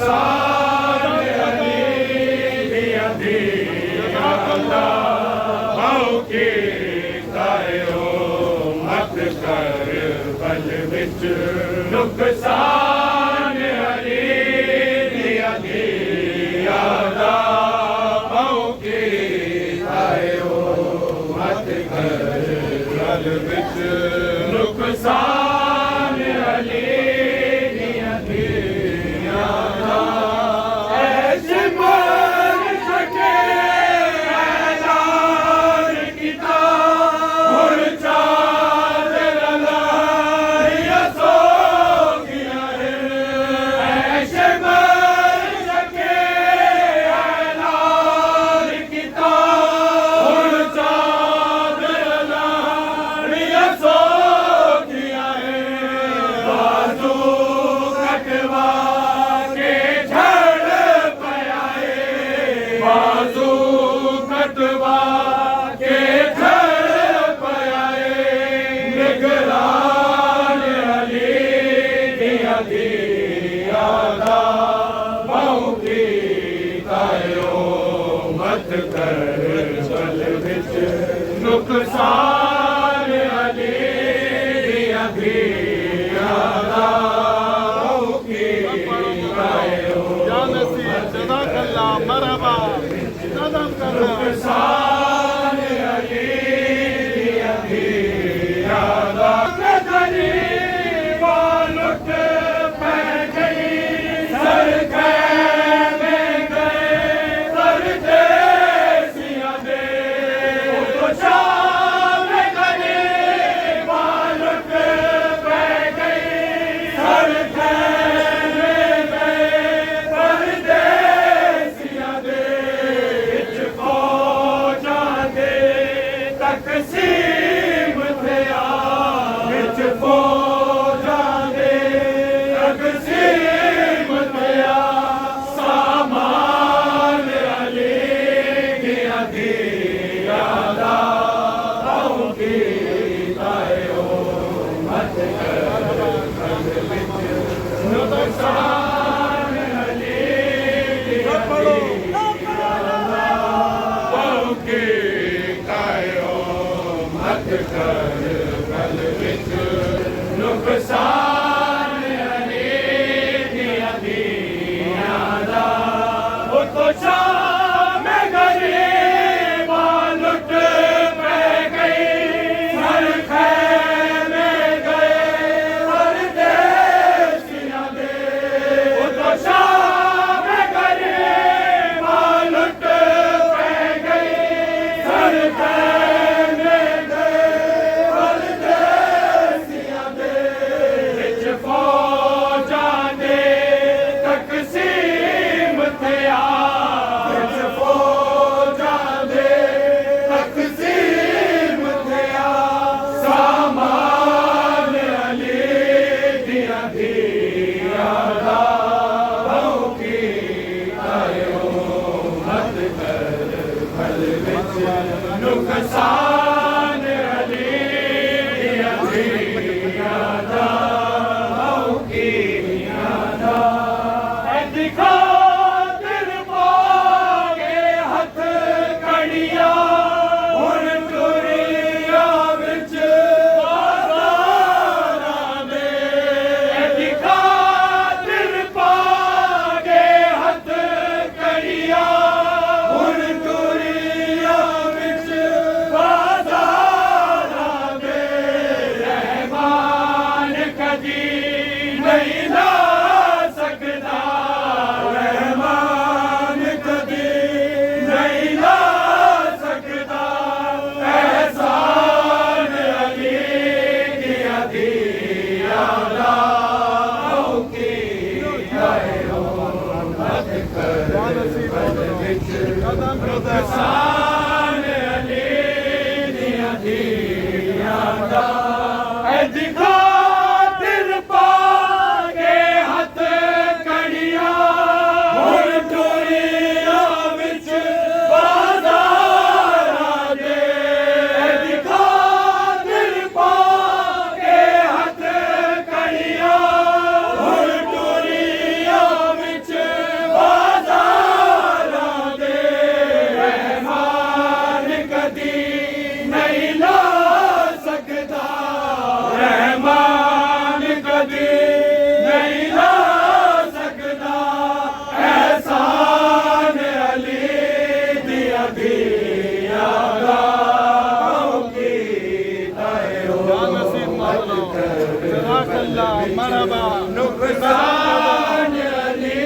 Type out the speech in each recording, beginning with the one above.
नुकसान अली दिया दिया भाव के तायो मत कर बल विच नुकसान अली दिया दिया भाव के तायो मत कर बल विच नुकसान अली नुकसान अली दिया दिया भाव के तायो जज़ाकल्लाह मरहबा कदम कर नुकसान अली दिया दिया गरीब लुट पै गई सर में गए सर देसिया दे तो शाम गरीब लुट पै गई सर में गए सर देसिया दे विच फौजा दे तकसीम थिया विच फौजा दे तकसीम थिया सामान अली दिया दिया भाव के तायो मत कर नुकसान अली दिया भाव के तायो मत कर बल विच नुकसान अली दिया दिया वो तो शाम गरीब लुट पै गई सर खैमे गए सर देसिया दे वो तो शाम गरीब लुट पै गई सर खैमे गए सर देसिया दे विच फौजा दे तकसीम थिया विच फौजा दे तकसीम थिया सामान अली दिया दिया भाव के तायो मत कर बल विच नुकसान अली दिया दिया भाव के दिखा दिल पागे हथ कड़िया हुन दुनिया विच बाज़ारां दे दिखा दिल पागे हथ कड़िया हुन दुनिया विच बाज़ारां जज़ाकल्ला मरहबा नुकसान अली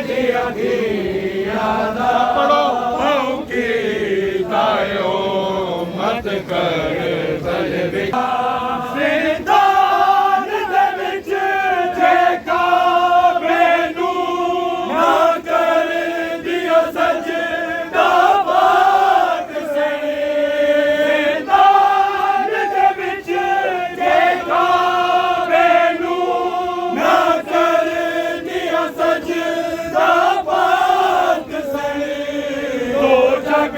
दिया दियादा पढ़ो की तायो मत कर बल जिंदान दे विच जे काबे नू ना कर दिया सजदा पाक से जिंदान दे विच जे काबे नू ना कर दिया सजदा पाक से दो जग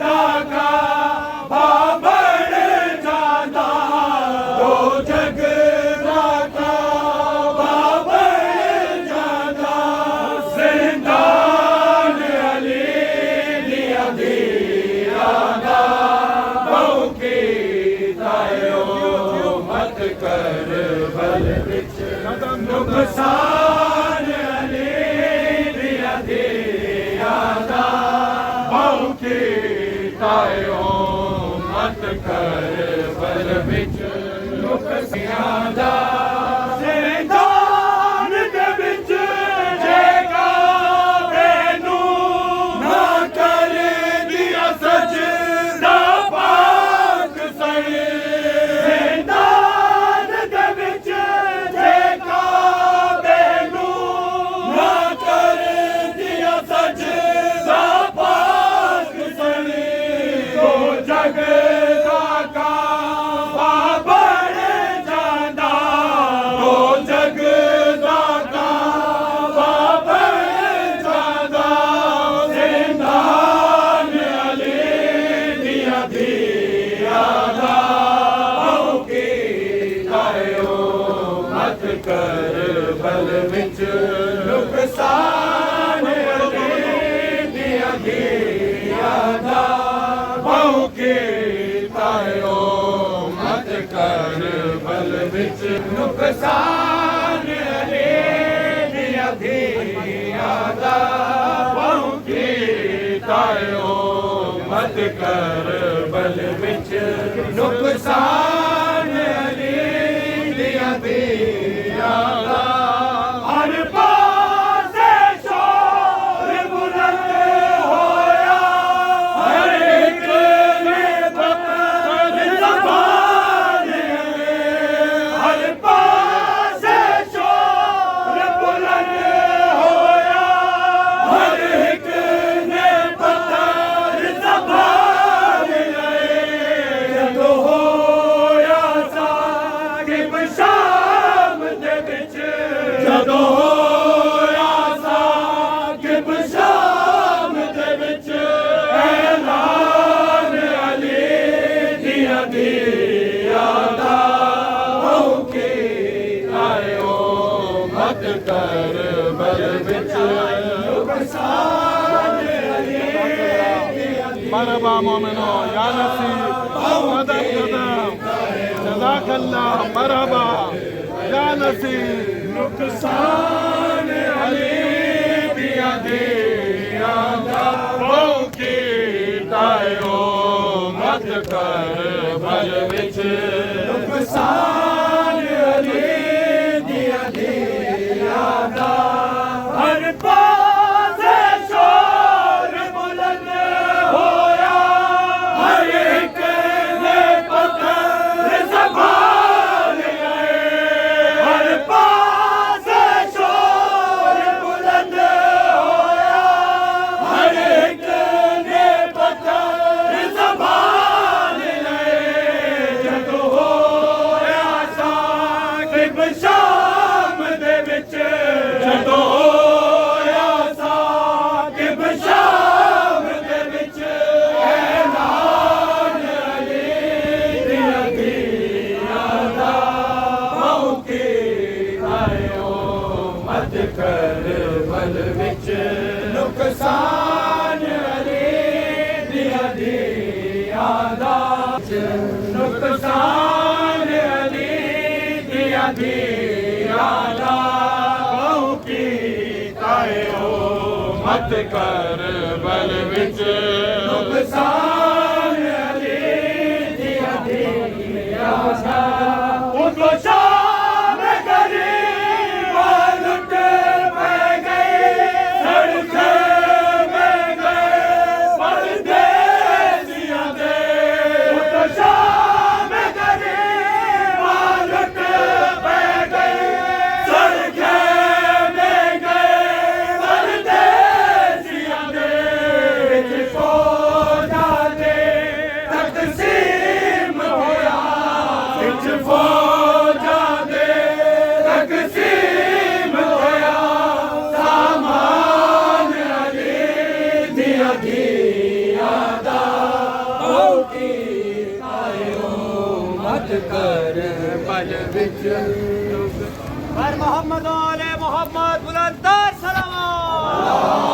दा काबा बन जांदा दो जग दा काबा बन जांदा जिंदान अली दिया दियादा बहु की तायो मत कर बल विच नुकसान अली दिया दियादा बहु की तायो मत कर बल विच नुकसान जिंदान दे विच जे काबे नू ना कर दिया सजदा पाक सने जिंदान दे विच जे काबे नू ना कर दिया सजदा पाक सने दो जग दा काबा बन जांदा दो जग दा काबा बन जांदा जिंदान अली दिया दियादा बहु की तायो मत कर बल विच नुकसान अली दिया दियादा बहु की तायो मत कर बल विच नुकसान अली दिया दियादा बहु की तायो मत कर बल विच नुकसान अली दिया दियादा हर पासे शोर बुलंद होया हर एक ने पकड़ ज़बान हर पासे शोर बुलंद होया हर एक ने पकड़ ज़बान जदों होया साकिब शाम दे विच जदों होया साकिब शाम दे विच ऐलान अली दिया दियादा बहु की तायो मत कर बल विच नुकसान अली मरहबा मोमिनो या नसीब कदम कदम जज़ाकल्ला मरहबा या नसीब नुकसान अली दिया दियादा बहु की तायो मत कर बल विच नुकसान अली दिया दियादा हर पासे शोर बुलंद होया हर एक ने पकड़ ज़बान हर पासे शोर बुलंद होया हर एक ने पकड़ ज़बान जदों होया साकिब शाम दे विच जदों होया साकिब शाम दे विच ऐलान अली दिया दियादा बहु की तायो मत कर बल विच नुकसान अली दिया दियादा नुकसान अली दिया दियादा बहु की तायो मत कर बल विच नुकसान अली दिया दियादा कर बल विच पर मोहम्मद वाले मोहम्मद बुलंदर सलाम